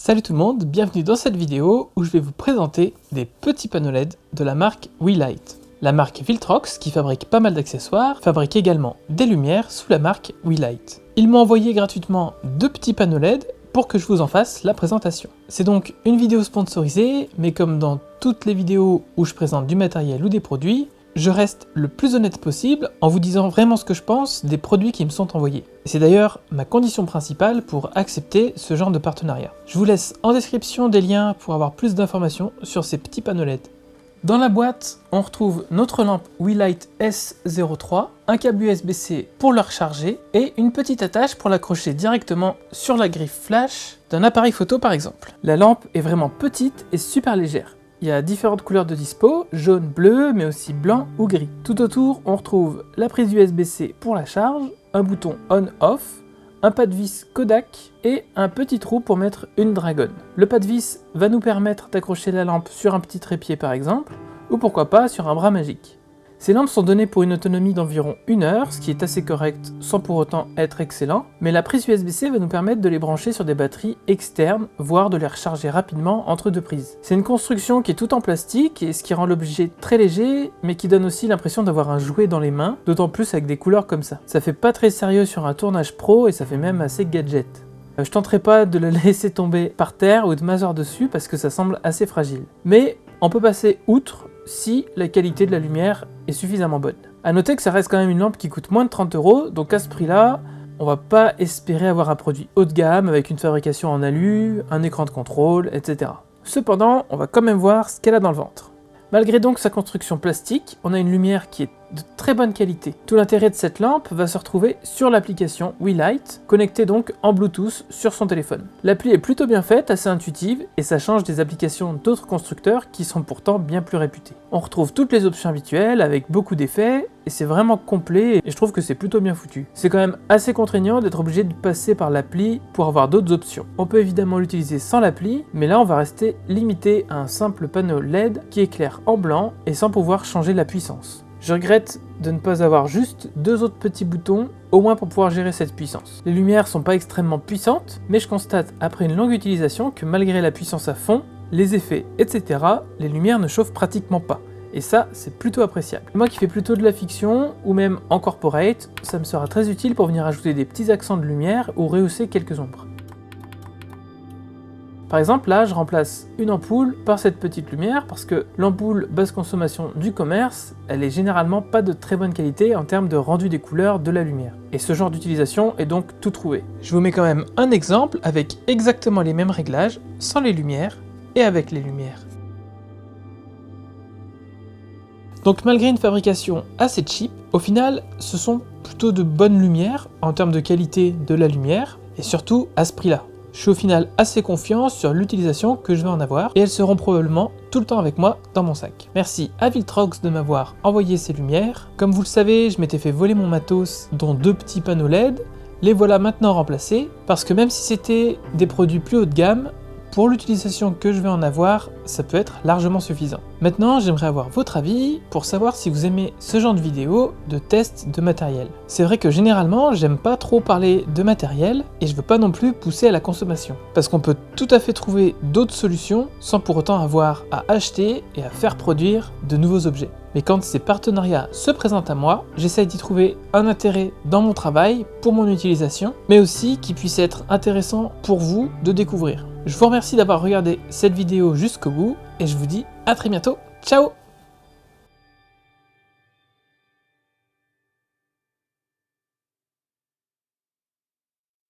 Salut tout le monde, bienvenue dans cette vidéo où je vais vous présenter des petits panneaux LED de la marque WeLight. La marque Viltrox, qui fabrique pas mal d'accessoires, fabrique également des lumières sous la marque WeLight. Ils m'ont envoyé gratuitement 2 petits panneaux LED pour que je vous en fasse la présentation. C'est donc une vidéo sponsorisée, mais comme dans toutes les vidéos où je présente du matériel ou des produits, je reste le plus honnête possible en vous disant vraiment ce que je pense des produits qui me sont envoyés. C'est d'ailleurs ma condition principale pour accepter ce genre de partenariat. Je vous laisse en description des liens pour avoir plus d'informations sur ces petits panneaux LED. Dans la boîte, on retrouve notre lampe WeLight S03, un câble USB-C pour la recharger et une petite attache pour l'accrocher directement sur la griffe flash d'un appareil photo par exemple. La lampe est vraiment petite et super légère. Il y a différentes couleurs de dispo, jaune, bleu, mais aussi blanc ou gris. Tout autour, on retrouve la prise USB-C pour la charge, un bouton on-off, un pas de vis Kodak et un petit trou pour mettre une dragonne. Le pas de vis va nous permettre d'accrocher la lampe sur un petit trépied par exemple, ou pourquoi pas sur un bras magique. Ces lampes sont données pour une autonomie d'environ 1 heure, ce qui est assez correct sans pour autant être excellent, mais la prise USB-C va nous permettre de les brancher sur des batteries externes, voire de les recharger rapidement entre 2 prises. C'est une construction qui est toute en plastique, et ce qui rend l'objet très léger, mais qui donne aussi l'impression d'avoir un jouet dans les mains, d'autant plus avec des couleurs comme ça. Ça fait pas très sérieux sur un tournage pro, et ça fait même assez gadget. Je tenterai pas de la laisser tomber par terre ou de m'asseoir dessus parce que ça semble assez fragile. Mais on peut passer outre si la qualité de la lumière est suffisamment bonne. A noter que ça reste quand même une lampe qui coûte moins de 30 €, donc à ce prix-là, on va pas espérer avoir un produit haut de gamme avec une fabrication en alu, un écran de contrôle, etc. Cependant, on va quand même voir ce qu'elle a dans le ventre. Malgré donc sa construction plastique, on a une lumière qui est de très bonne qualité. Tout l'intérêt de cette lampe va se retrouver sur l'application WeLight, connectée donc en Bluetooth sur son téléphone. L'appli est plutôt bien faite, assez intuitive, et ça change des applications d'autres constructeurs qui sont pourtant bien plus réputés. On retrouve toutes les options habituelles avec beaucoup d'effets, et c'est vraiment complet, et je trouve que c'est plutôt bien foutu. C'est quand même assez contraignant d'être obligé de passer par l'appli pour avoir d'autres options. On peut évidemment l'utiliser sans l'appli, mais là on va rester limité à un simple panneau LED qui éclaire en blanc et sans pouvoir changer la puissance. Je regrette de ne pas avoir juste 2 autres petits boutons, au moins pour pouvoir gérer cette puissance. Les lumières sont pas extrêmement puissantes, mais je constate après une longue utilisation que malgré la puissance à fond, les effets, etc., les lumières ne chauffent pratiquement pas. Et ça, c'est plutôt appréciable. Moi qui fais plutôt de la fiction, ou même en corporate, ça me sera très utile pour venir ajouter des petits accents de lumière ou rehausser quelques ombres. Par exemple, là, je remplace une ampoule par cette petite lumière parce que l'ampoule basse consommation du commerce, elle est généralement pas de très bonne qualité en termes de rendu des couleurs de la lumière. Et ce genre d'utilisation est donc tout trouvé. Je vous mets quand même un exemple avec exactement les mêmes réglages, sans les lumières et avec les lumières. Donc malgré une fabrication assez cheap, au final, ce sont plutôt de bonnes lumières en termes de qualité de la lumière et surtout à ce prix-là. Je suis au final assez confiant sur l'utilisation que je vais en avoir et elles seront probablement tout le temps avec moi dans mon sac. Merci à Viltrox de m'avoir envoyé ces lumières. Comme vous le savez, je m'étais fait voler mon matos, dont 2 petits panneaux LED. Les voilà maintenant remplacés parce que même si c'était des produits plus haut de gamme, pour l'utilisation que je vais en avoir, ça peut être largement suffisant. Maintenant, j'aimerais avoir votre avis pour savoir si vous aimez ce genre de vidéo de test de matériel. C'est vrai que généralement, j'aime pas trop parler de matériel et je veux pas non plus pousser à la consommation. Parce qu'on peut tout à fait trouver d'autres solutions sans pour autant avoir à acheter et à faire produire de nouveaux objets. Mais quand ces partenariats se présentent à moi, j'essaye d'y trouver un intérêt dans mon travail, pour mon utilisation, mais aussi qui puisse être intéressant pour vous de découvrir. Je vous remercie d'avoir regardé cette vidéo jusqu'au bout et je vous dis à très bientôt. Ciao!